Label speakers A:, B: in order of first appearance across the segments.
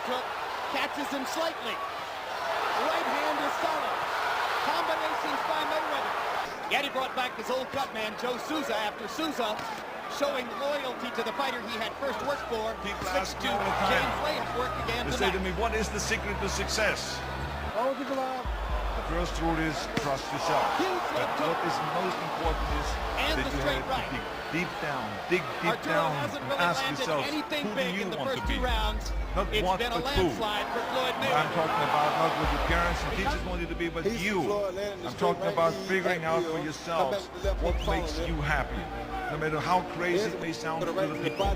A: uppercut, catches him slightly. Right hand is solid. Combinations by Mayweather. Yet he brought back his old cut man, Joe Souza, after Souza showing loyalty to the fighter he had first worked for. Switched to James Wade, work again
B: tonight. They say to me, what is the secret to success? The first rule is trust yourself. But what is most important is that you have to dig deep down, and ask yourself, who do you want to be? Not what, but who. I'm talking about not what your parents and teachers want you to be, but you. I'm talking about figuring out for yourselves what makes you happy. No matter how crazy it may sound to the people.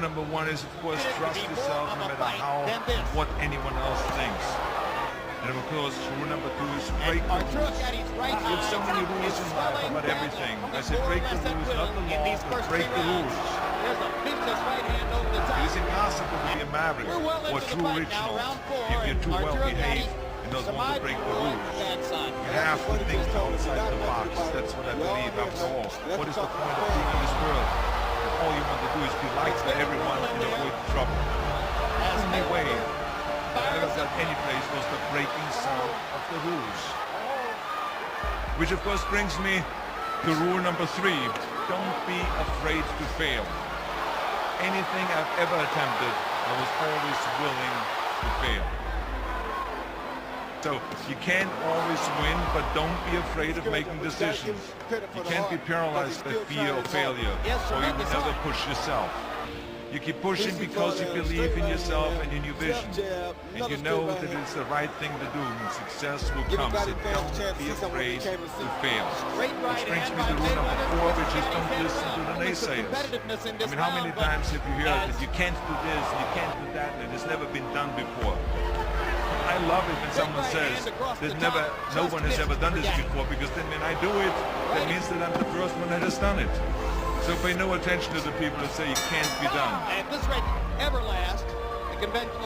B: Number one is, of course, trust yourself no matter what anyone else thinks. And of course, rule number two is break the rules. We have so many rules in life about everything. I said break the rules, not the law, but break the rules. It is impossible to be a maverick or true original if you're too well behaved and don't want to break the rules. You have to think outside the box. That's what I believe after all. What is the point of being in this world? If all you want to do is be liked by everyone and avoid trouble. The only way I never got any place was the breaking sound of the rules. Which of course brings me to rule number 3. Don't be afraid to fail. Anything I've ever attempted, I was always willing to fail. So you can't always win, but don't be afraid of making decisions. You can't be paralyzed by fear of failure, or you will never push yourself. You keep pushing because you believe in yourself and in your vision. And you know that it's the right thing to do and success will come. So don't be afraid to fail. Which brings me to rule number 4, which is don't listen to the naysayers. I mean, how many times have you heard that you can't do this, and you can't do that, and it's never been done before? I love it when someone says that no one has ever done this before, because then when I do it, that means that I'm the first one that has done it. So pay no attention to the people that say it can't be done.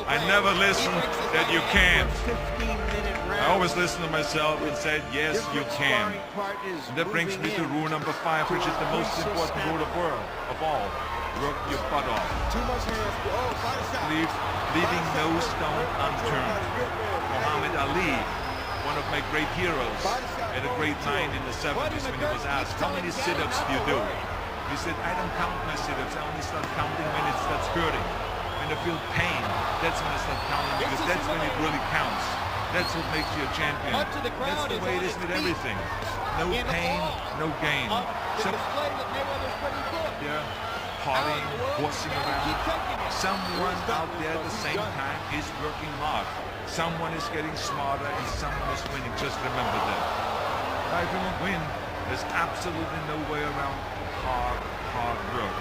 B: I never listen that you can't. I always listen to myself and said, yes, you can. And that brings me to rule number 5, which is the most important rule of all. Work your butt off. Leaving no stone unturned. Muhammad Ali, one of my great heroes, had a great line in the 70s when he was asked, how many sit-ups do you do? He said, I don't count my sit-ups. I only start counting when it starts hurting. When I feel pain, that's when I start counting, because that's when it really counts. That's what makes you a champion. That's the way it is with everything. No pain, no gain. Partying, horsing around. Someone out there at the same time is working hard. Someone is getting smarter and someone is winning. Just remember that. If you won't win, there's absolutely no way around hard work.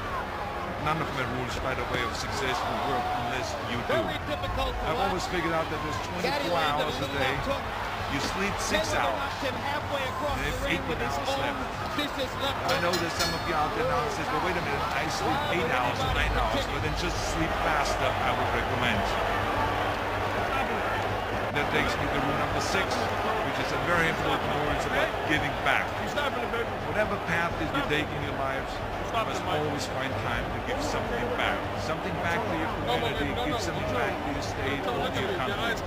B: None of my rules, by the way, of success will work unless you do. I've always figured out that there's 24 hours a day. You sleep 6 hours. And there's 18 hours left. I know there's some of you out there now that says, well, wait a minute, I sleep 8 hours or 9 hours. Well, then just sleep faster, I would recommend. That takes me to rule number 6, which is a very important rule. It's about giving back. Whatever path that you take in your lives, you must always find time to give something back. Something back to your community, give something back to your state or to your country.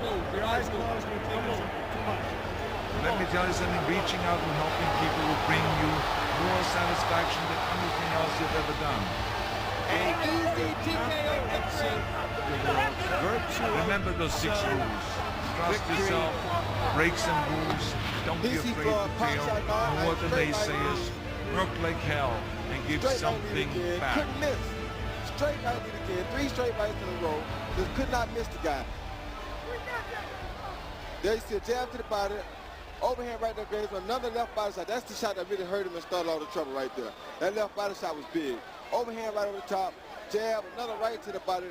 B: Let me tell you something, reaching out and helping people will bring you more satisfaction than anything else you've ever done. Remember those 6 rules. Trust yourself, break some rules, don't be afraid to fail, ignore the naysayers, work like hell, and give something back.
C: Straight right again, 3 straight rights in a row, just could not miss the guy. There you see a jab to the body, overhand right there, Graves, another left body shot. That's the shot that really hurt him and started all the trouble right there. That left body shot was big. Overhand right over the top, jab, another right to the body.